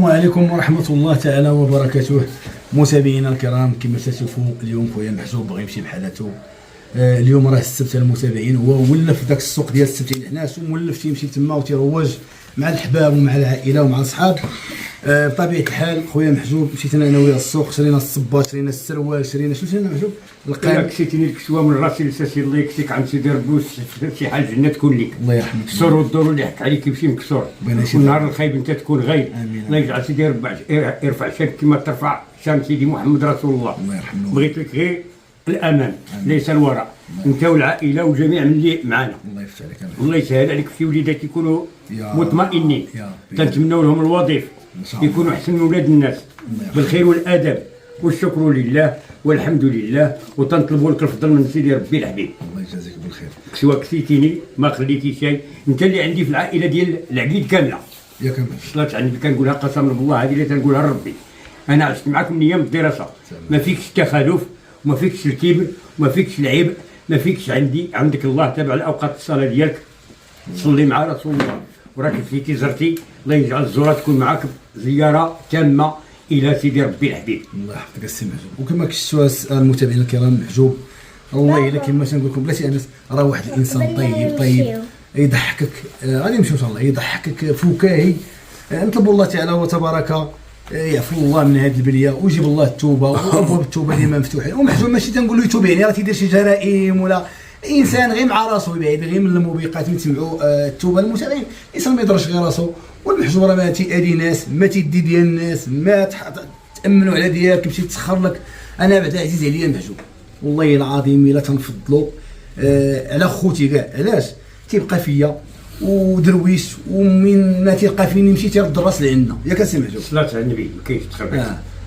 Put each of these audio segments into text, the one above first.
السلام عليكم ورحمة الله تعالى وبركاته. متابعينا الكرام، كما تشوفوا اليوم خويا محجوب باغي يمشي بحالته. اليوم راه السبت المتابعين، هو ولف داك السوق ديال السبت الحناس ومولف تيمشي تما وتيروج مع الحباب ومع العائله ومع الصحاب. بطبيعه الحال خويا محجوب مشيت انا وياه السوق، شرينا الصباط، شرينا السروال، شرينا شنو شرينا محجوب؟ القاع كسيتيني الكسوه من راسي لساسي، الله يكسيك عند سيدي ربي شي حال الجنه تكون ليك. الله يرحمك. الكسور والدور اللي حك عليك يمشي مكسور، والنهار الخايب انت تكون غايب. الله يجعل سيدي ربي يرفع شانك كما ترفع شان سيدي محمد رسول الله. الله يرحمه. بغيت لك غير الامان ليس الوراء، انت والعائله وجميع من اللي معنا. الله يفتح عليك. الله يسهل عليك في وليدات يكونوا مطمئنين. يا تنتمنوا لهم الوظيفه يكونوا احسن من ولاد الناس بالخير والادب، والشكر لله والحمد لله، وتنطلبوا لك الفضل من سيدي ربي الحبيب. الله يجازيك بالخير. سوا كسيتيني ما خليتي شيء، انت اللي عندي في العائله ديال العقيد كامله. يا كمل. صلاة على النبي كنقولها قسما بالله، هذه اللي تنقولها لربي. انا عشت معاكم من ايام الدراسه، ما فيكش التخلف وما فيكش الكبر وما فيكش العيب، ما فيكش عندك الله تابع الاوقات الصلاه ديالك، تصلي مع رسول الله، وراك فيتي زرتي. الله يجعل الزوره تكون معاك زياره تامه الى سيدي ربي الحبيب. الله يحفظك السي محجوب. وكما كشفتوا المتابعين الكرام، محجوب الله الا كما تنقول لكم بلاتي انس، راه واحد الانسان طيب يضحكك. غادي نمشيو ان شاء الله، يضحكك فكاهي. نطلبوا الله تعالى وتبارك يعفو الله من هذه البليه ويجيب الله التوبه، وابواب التوبه ديما مفتوحين. ومحجوب ماشي تنقول له يتوب يعني راه تيدير شي جرائم، ولا انسان غير مع راسو يبعد غير من الموبقات. نسمعوا التوبه المتابعين، الانسان ما يضرش غير راسو. والمحجوب راه ما تيأذي ناس، ما تيدي ديال الناس، ما تامنوا على ديالك يمشي تسخر لك. انا بعد عزيز عليا المحجوب والله العظيم الا تنفضلوا على خوتي كاع. علاش؟ تيبقى فيا ودرويش، ومن ما تيلقى فيني يمشي تيرد الراس لعندنا. ياك السي محجوب؟ صلاة على النبي ما كاينش تخربيق.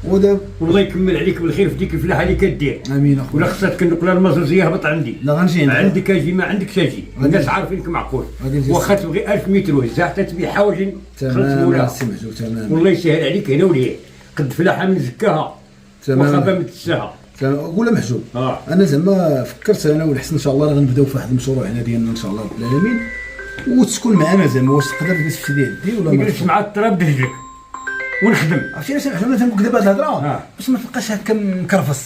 ودابا والله يكمل عليك بالخير في ديك الفلاحه اللي كدير. امين اخويا. ولا خصك كنقول المزوزيه هبط عندي. لا غنجي عندك اجي، ما عندكش اجي، الناس عارفينك معقول. واخا تبغي 1000 متر وهزها حتى تبيع حوايج تمام السي محجوب. تمام. والله يسهل عليك هنا وليه قد فلاحه من زكاها واخا با متساها. قول محجوب. انا زعما فكرت انا والحسن ان شاء الله راه غنبداو في واحد المشروع هنا ديالنا ان شاء الله رب العالمين، وتكون معنا زعما. واش تقدر تجلس في يدي ولا ما نجلس مع الطراب دهجلك ونخدم؟ عرفتي علاش محجوب تنقول دابا هاد الهضره؟ باش ما تبقاش هكا مكرفص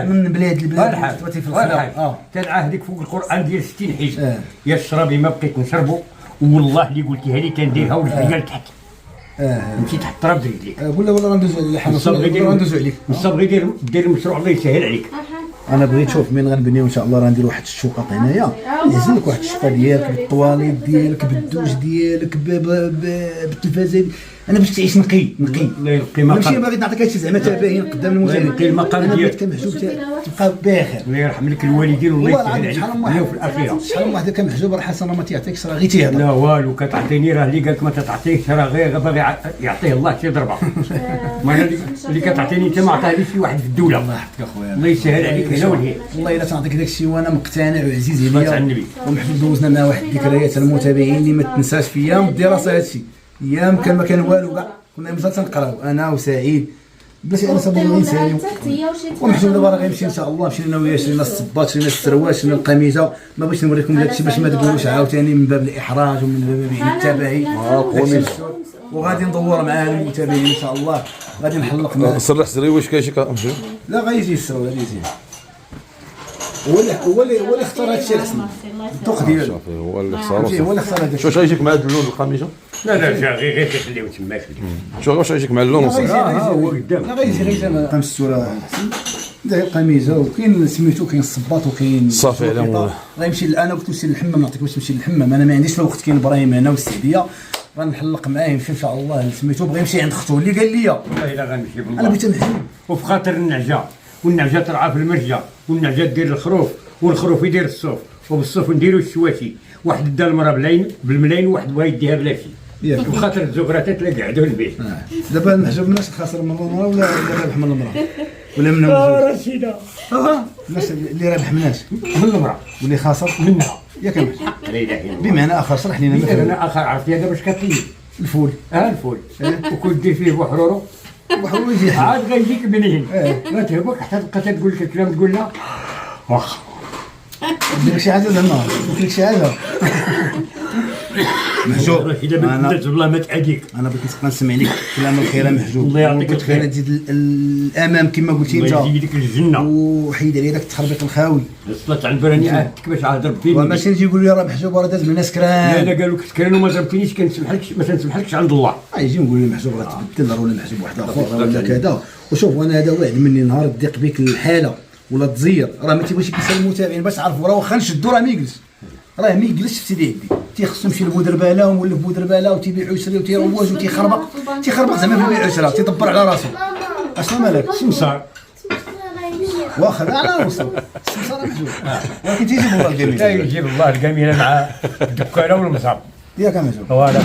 من بلاد لبلاد تباتي في الخلا. تنعاهدك فوق القران ديال 60 حزب. يا الشرابي ما بقيت نشربو، والله اللي قلتيها لي تنديرها ورجلي لتحت. مشيت تحت الطراب ديالك. ولا غندوزو على الحمص، غندوزو عليك. نصاب غير دير المشروع الله يسهل عليك. انا بغيت نشوف من غنبنيو ان شاء الله، راه ندير واحد الشقق هنايا، يعزل لك واحد الشقه ديالك بالطواليت ديالك بالدوش ديالك بالتلفازه. انا باش تعيش نقي. الله ينقي مقام. ماشي باغي نعطيك هادشي زعما تباين قدام المتابعين. ينقي المقام ديالك كمحجوب تبقى بخير. الله يرحم لك الوالدين والله يسهل عليك. اليوم في الاخيره شحال من واحد كمحجوب راه حسن ما تيعطيكش، راه غير تيهضر. لا والو، كتعطيني راه اللي قالك ما تعطيكش راه غير باغي يعطيه الله شي ضربه. ما اللي كتعطيني انت ما عطاهليش شي واحد في الدوله. الله يحفظك اخويا. الله يسهل عليك هنا ولهيه. والله الا تنعطيك داك الشيء وانا مقتنع وعزيز الله عليا. النبي. ومحجوب دوزنا مع واحد الذكريات المتابعين اللي ما تنساش في ايام الدراسه. هادشي ايام كان ما كان والو كاع، كنا مازال تنقراو انا وسعيد باش انا صابون الانساني. ومحجوب دابا راه غيمشي ان شاء الله. مشينا انا وياه شرينا الصباط، شرينا السروال، شرينا القميجه. ما بغيتش نوريكم داك الشيء باش ما تقولوش عاوتاني من باب الاحراج ومن باب التبعي. وغادي ندور مع المتابعين ان شاء الله، غادي نحلق معاه. صرح سري واش كاين شي كامشي؟ لا غيجي السر ولا يجي. هو اللي اختار هذا الشيء الحسن، الذوق ديالو هو اللي اختار. هو اللي اختار هذا الشيء. واش غيجيك مع هاد اللون القميجه؟ لا جا غير تخليو تما. واش غيجيك مع اللون وصافي؟ هو قدام. لا غيجي زعما السوره حسن داير القميجه، وكاين سميتو كاين الصباط وكاين صافي على مولاي. غيمشي انا قلت له سير للحمام، نعطيك باش تمشي للحمام. انا ما عنديش الوقت. كاين ابراهيم هنا والسعديه غنحلق معاه يمشي ان شاء الله سميتو. بغى يمشي عند اختو اللي قال لي والله الا غنمشي بالله. انا بغيت نمشي وفي خاطر النعجه، والنعجه ترعى في المرجه، والنعجه دير الخروف، والخروف يدير الصوف، وبالصوف نديرو الشواشي. واحد دا المراه بالملاين، وواحد بغا يديها بلا شي. وخاطر الزغراتات اللي قعدوا البيت. دابا المحجوب الناس خاسر من المراه ولا رابح من المراه ولا من رشيده؟ الناس اللي رابح مناش من المراه واللي خاسر منها. ياك بمعنى اخر شرح لنا مثلا. بمعنى اخر عرفتي هذا باش كطيب الفول. الفول وكنت دير فيه بحرورو وحرويجي عاد غيجيك بنين. ما تهبك حتى تبقى تقول لك الكلام تقول لا واخا دير شي حاجه زعما قلت لك شي حاجه. محجوب اذا بدات والله ما تعاديك. انا بغيت نبقى نسمع لك كلام الخير محجوب. الله يعطيك بغيت غير تزيد الامام كما قلتي انت، الله يزيدك الجنه وحيد عليه داك التخربيق الخاوي. وصلت عند براني عهدتك باش عاد ربي. وماشي نجي يقول لي راه محجوب راه داز من ناس كران. لا قالوا لك سكران وما ضربتنيش كنسمحلكش، ما تنسمحلكش عند الله. يجي نقول لي محجوب راه تبدل راه ولا محجوب واحد اخر ولا كذا. وشوف انا هذا واحد مني نهار تضيق بك الحاله ولا تزير راه ما تيبغيش يكسل المتابعين باش عرفوا راه واخا نشدوا راه ما يجلس، راه ما يجلسش في سيدي عدي، تيخصو يمشي لبودرباله ومولف بودرباله وتيبيع عسري وتيروج وتيخربق زعما في بيع عسره تيدبر على راسو. اشنو مالك؟ سمسار واخا لا على وصل السمسار محجوب ولكن تيجيب الله الجميل. لا يجيب الله الجميله مع الدكاله والمصاب ياك محجوب فوالا.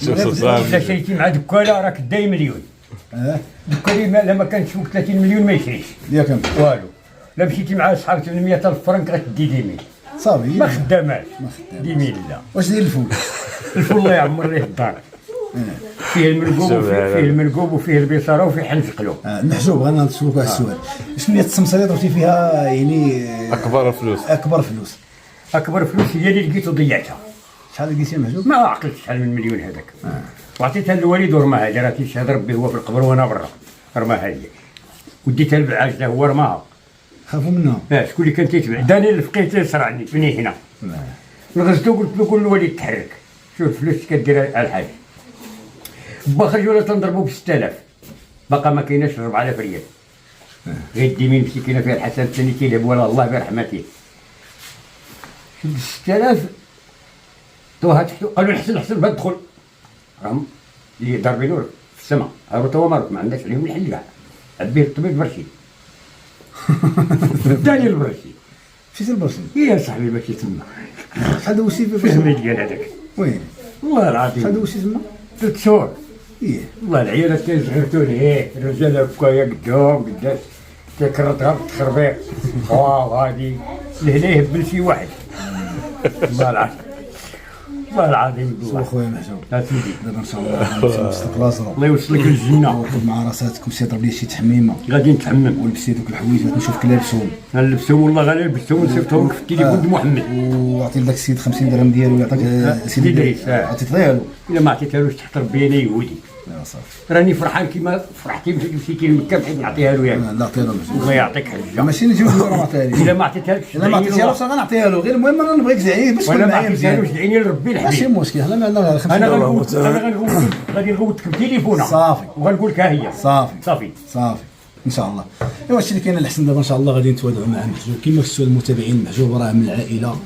شوف صاحبي. اذا شريتي مع دكاله راك داي مليون. دكاله لا ما كانش فوق 30 مليون ما يشريش ياك محجوب والو. لا مشيتي مع صحاب 800,000 فرنك غتدي 10 000 صافي ما خداماش 10 000 لا. واش داير الفول؟ الفول الله يعمر ليه الدار فيه الملقوب وفيه البصاره وفيه حنف قلوب. محجوب انا نسولك واحد السؤال، شنو هي التسمسه اللي درتي فيها يعني اكبر فلوس؟ اكبر فلوس اكبر فلوس هي اللي لقيت وضيعتها. شحال لقيتي محجوب؟ ما عقلتش شحال من مليون هذاك. وعطيتها للوالد ورماها لي، راه تيشهد ربي هو في القبر وانا برا، رماها لي وديتها للبعاج هو رماها. خافوا منها؟ شكون اللي كان تيتبع؟ داني اللي فقيت يصرعني فيني هنا. نغزتو قلت له قول للوالد تحرك، شوف الفلوس كدير على الحاج. با خرج ولا تنضربو ب 6000 باقا ما كايناش 4000 ريال. غير الديمين مسكينه فيها الحسن الثاني تيلعب ولا الله برحمته. شوف 6000 توها تحت قالوا الحسن ما تدخل راهم اللي ضاربينو في السماء هارو توا مارك ما عندناش عليهم الحل كاع عبيه الطبيب برشي داني البرشي فين البرشي؟ يا صاحبي ماشي تما شحال دوزتي في فهم ديال هذاك وين؟ والله شحال العظيم دوزتي تما؟ 3 شهور. والله العيالات كيزغرتوني الرجال هكايا قدام قداش تيكرطها بالتخربيق واو هادي لهنا يهبل شي واحد. والله العظيم والله العظيم سوا خويا محجوب سيدي دابا ان شاء الله نوصلك لازرو الله يوصلك للجنه. وخذ مع راساتك ومشي ضرب لي شي تحميمه غادي نتحمم ولبسي دوك الحوايجات نشوفك لابسهم نلبسهم والله غير لبستهم ونصيفطهم في التليفون د محمد وعطي لذاك السيد 50 درهم ديالو يعطيك سيدي إدريس، عطيتها له. الا ما عطيتهالوش تحت ربي انا يهودي. صافي راني فرحان كيما فرحتي مشيتي لمكه بحيث نعطيها له يعني. لا عطيها له الله يعطيك حجه. ماشي نجيو راه ما عطيها لي الا ما عطيتهالكش الا ما عطيتهالوش غنعطيها له، غير المهم انا نبغيك زعيم باش وانا تكون ما معايا عطيتهالوش مزيان. دعيني لربي ماشي الحبيب. مشكل حنا ما عندنا 50 انا درهم. غادي نغوتك بتليفونه صافي وغنقول لك ها هي صافي ان شاء الله. ايوا هادشي اللي كاين الحسن دابا ان شاء الله غادي نتوادعوا مع محجوب كما شفتوا المتابعين. محجوب راه من العائله،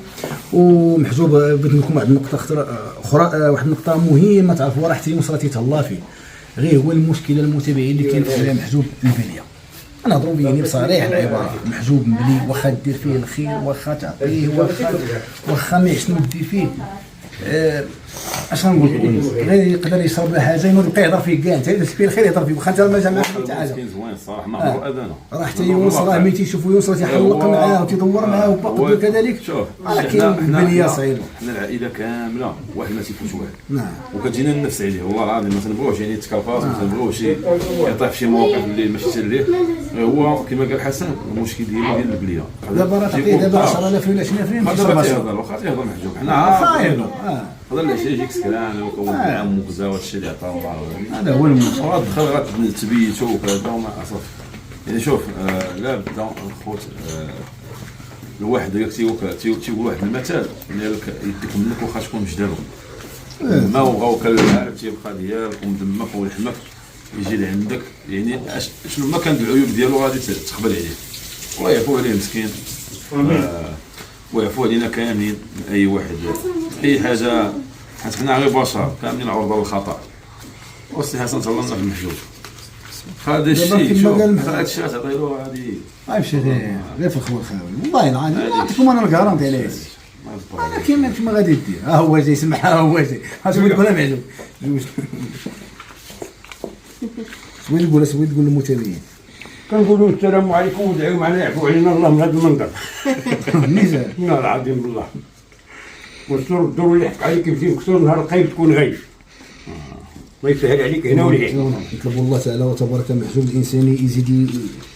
ومحجوب بغيت نقول لكم واحد النقطه اخرى واحد النقطه مهمه تعرفوا راه حتى يوم صراتي تهلا فيه. غير هو المشكله المتابعين اللي كاين في محجوب البليه. انا نهضروا بيني بصريح العباره، محجوب ملي واخا دير فيه الخير واخا تعطيه واخا ما يحسنوا دير فيه اش غنقول لكم، غير يقدر يشرب له حاجه يبقى يهضر فيه كاع، انت فيه الخير يهضر فيه واخا انت ما جمعش حتى حاجه. زوين الصراحه ما عمرو اذانا راه حتى يونس راه ملي تيشوفوا يونس راه تيحلق معاه وتيدور معاه وباقي كذلك. شوف راه كاين البليه صعيبه، حنا العائله كامله واحد ما تيفوت واحد. نعم وكتجينا النفس عليه والله العظيم. ما تنبغيوش يعني يتكرفاص، ما تنبغيوش يطيح في شي مواقف اللي ماشي سليه. هو كما قال حسن المشكل ديال البليه. دابا راه تعطيه دابا 10,000 ولا 20,000 ما دابا تيهضر واخا تيهضر محجوب حنا عارفين. هذا العشاء يجيك سكران وكون الدعم وكذا وهادشي اللي عطاه الله. هذا هو المشكل. ودخل غتبيتو وكذا وما صافي. يعني شوف لا بدا الخوت الواحد تيقول واحد المثال ديالك يديك منك واخا تكون مجدلو ما بغاوك العالم تيبقى ديالك ومدمك ولحمك يجي لعندك. يعني شنو ما كان العيوب ديالو غادي تقبل عليه الله يعفو عليه مسكين ويعفو علينا كاملين من اي واحد اي حاجه، حيت حنا غير بشر كاملين عرضه للخطا. وسي حسن تهلا لنا في المحجوب هذا الشيء. شوف هذا الشيء تعطي له هذه غيمشي غير في الخبر خاوي والله العظيم نعطيكم انا الكارونتي على هادشي. انا كيما غادي دير ها هو جاي يسمع ها هو جاي سوي تقول معجوب سوي تقول للمتابعين كنقولوا السلام عليكم ودعيو معنا يعفو علينا الله من هذا المنظر. ميزان والله العظيم بالله والسور الدور اللي يحك عليك يمشي مكسور نهار القيب تكون غايب. الله يسهل عليك هنا ولهنا. نطلب الله تعالى وتبارك محجوب الانسان يزيد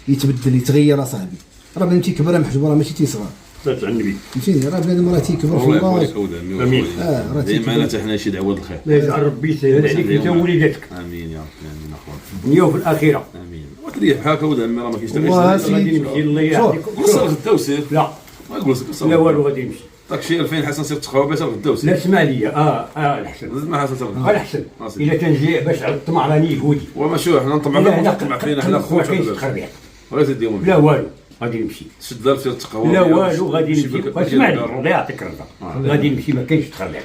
يتبدل يتغير اصاحبي. راه بنتي كبر محجوب راه ماشي تيصغر صلاه على النبي. فهمتيني راه بنادم راه تيكبر في الله يبارك الله. فيك اولاد آمين. راه ديما تيكبر. حنا شي دعوه الخير. لا يجعل ربي يسهل عليك انت ووليداتك امين يا رب امين اخويا في الدنيا وفي الاخره. امين وتريح بحالك اولاد عمي راه ما كاينش والله تغيير. غادي نمشي الله يعطيك. وصل غدا وسير لا ما نقول لك لا والو غادي نمشي. داك شي 2000 حسن سير تقهوى باش غدا لا وسير اسمع لي الحسن زيد ما حسن تغدا الحسن الا تنجي باش على الطمع راني يهودي. وما شو حنا نطمع لا فيك لا ونطمع فينا حنا ما خوت كاينش تخربيق. ولا تديهم لا والو غادي نمشي. شد دار سير تقهوى لا والو غادي نمشي. اسمع لي الله يعطيك الرضا غادي نمشي ما كاينش تخربيق.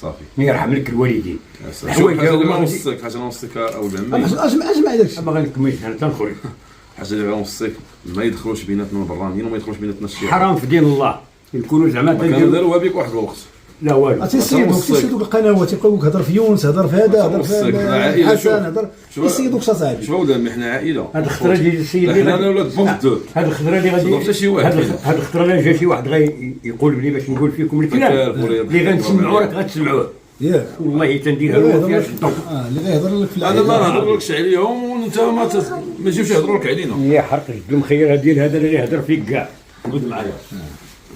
صافي يرحم لك الوالدين. شوف حاجه اللي غنوصيك حاجه غنوصيك اولاد عمي اجمع داكشي. ما غنكملش انا تنخرج. حاجه اللي غنوصيك ما يدخلوش بيناتنا البرانيين وما يدخلوش بيناتنا الشيعة حرام في دين الله نكونوا زعما كانوا تنديروا. داروها بك واحد الوقت لا والو تيصيدوك القنوات يبقاوك هضر في يونس هضر في هذا هضر في عائلة، شوف. حسن هضر يصيدوك صاحبي. شوف اولاد عمي حنا عائله هاد الخطره ديال السيد اللي حنا غادي- اولاد بوغ هاد الخطره اللي غادي صدق حتى شي واحد فينا. هاد الخطره اللي جا شي واحد يقول بلي باش نقول فيكم الكلام كيف ولا اللي غنسمعوا راك غتسمعوه. ياك والله تنديرها له فيها الضوء. اللي غيهضر لك في انا ما نهضرلكش عليهم وانت ما تجيوش يهضروا لك علينا يا حرق جد المخير ديال هذا اللي يهضر فيك كاع. قول معايا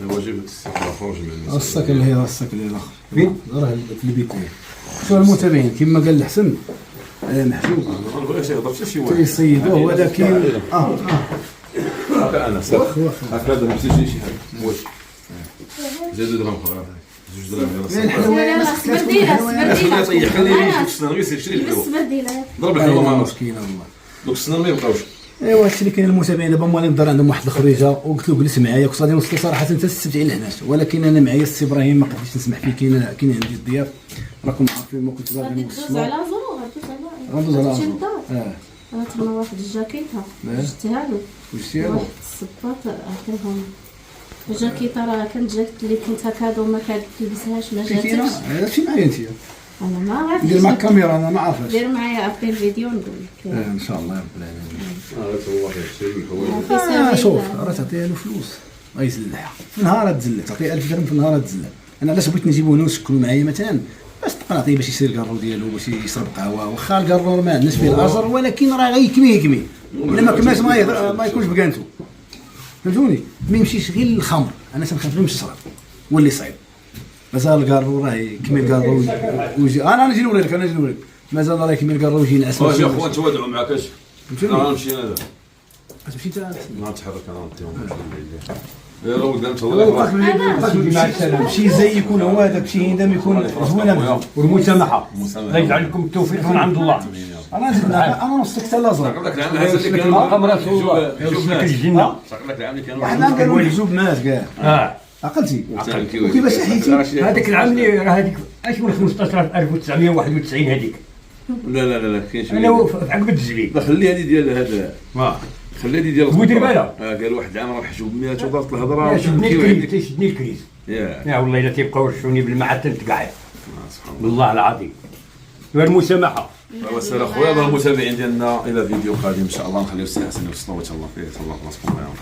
واجب الاستقرار خرج من الساك اللي هي الساك اللي الاخر فين؟ راه في البيت. شو المتابعين كما قال الحسن محجوب ما نبغيش يهضر حتى شي واحد تيصيدوه ولكن هكا انا صافي هكذا ما تجي شي حاجه واش زيدوا درهم اخرى جوج دراهم الحلوى خليه يطيح خليه يمشي في السنان غير سير شري الحلوى ضرب الحلوى مع راسك مسكينه والله. دوك السنان ما يبقاوش ايوا هادشي اللي كاين المتابعين دابا موالين الدار عندهم واحد الخريجه وقلت له جلس معايا كنت غادي نوصل صراحه انت السبت على هناش ولكن انا معايا السي ابراهيم ما قدرتش نسمح فيه كاين عندي الضياف راكم عارفين ما كنت باغي غادي تدوز نوصلوا على زرو غندوز على تمشي عزو. للدار. انا تما واحد الجاكيطه شفتها له واش ديالو واحد الصباط عطيهم الجاكيطه راه كانت جاكيت اللي كنت هكادو ما كانت تلبسهاش ما كاينه جاتكش. هادشي معايا انت انا ما عرفتش ندير معك الكاميرا انا ما عارفاش دير معايا ابي الفيديو نقول لك ان شاء الله يا رب العالمين. والله خير في سبيل شوف الله. راه تعطيها له فلوس غيزلعها في نهار تزلع تعطيه 1000 درهم في نهار تزلع. انا علاش بغيت نجيبو هنا ونسكنوا معايا مثلا باش تبقى نعطيه باش يشري الكارو ديالو باش يشرب قهوه واخا الكارو ما عندناش فيه الاجر ولكن راه غيكمي الا ما كماش ما يكونش بكانتو فهمتوني ما يمشيش غير للخمر انا تنخاف باش يشرب واللي صعيب مازال الكارو راه يكمي الكارو ويجي انا نجي نوريك مازال راه يكمي الكارو ويجي ينعس واش يا اخوان تواضعوا معاك اش فهمتوني؟ انا نمشي انا تمشي انت ما نتحرك انا نعطيهم يا راه قدام الله مع السلامه شي زي يكون هو هذاك شي هندام يكون زوينه والمسامحه الله يجعل لكم التوفيق من عند الله. انا نزيد انا نصك حتى الازرق لك العام اللي كان مقام رسول الله يوصلك الجنه. لك العام اللي كان واحد العام قالوا محجوب مات كاع عقلتي وكيفاش حيتي هذاك العام اللي راه هذيك اش من 15991 هذيك لا كاين شي انا في عقب التزويد. لا خلي هذه ديال هذا خلي هذه ديال ودير بالها. قال واحد العام راه محجوب 100 ودارت الهضره شدني الكريز تيشدني الكريز يا يا والله الا تيبقاو يرشوني بالمعتل تقعد سبحان والله العظيم. والمسامحه الله وسهلا اخويا هذا المتابعين ديالنا الى فيديو قادم ان شاء الله نخليو السي حسن يوصلوا ان شاء الله فيه الله راسكم معاهم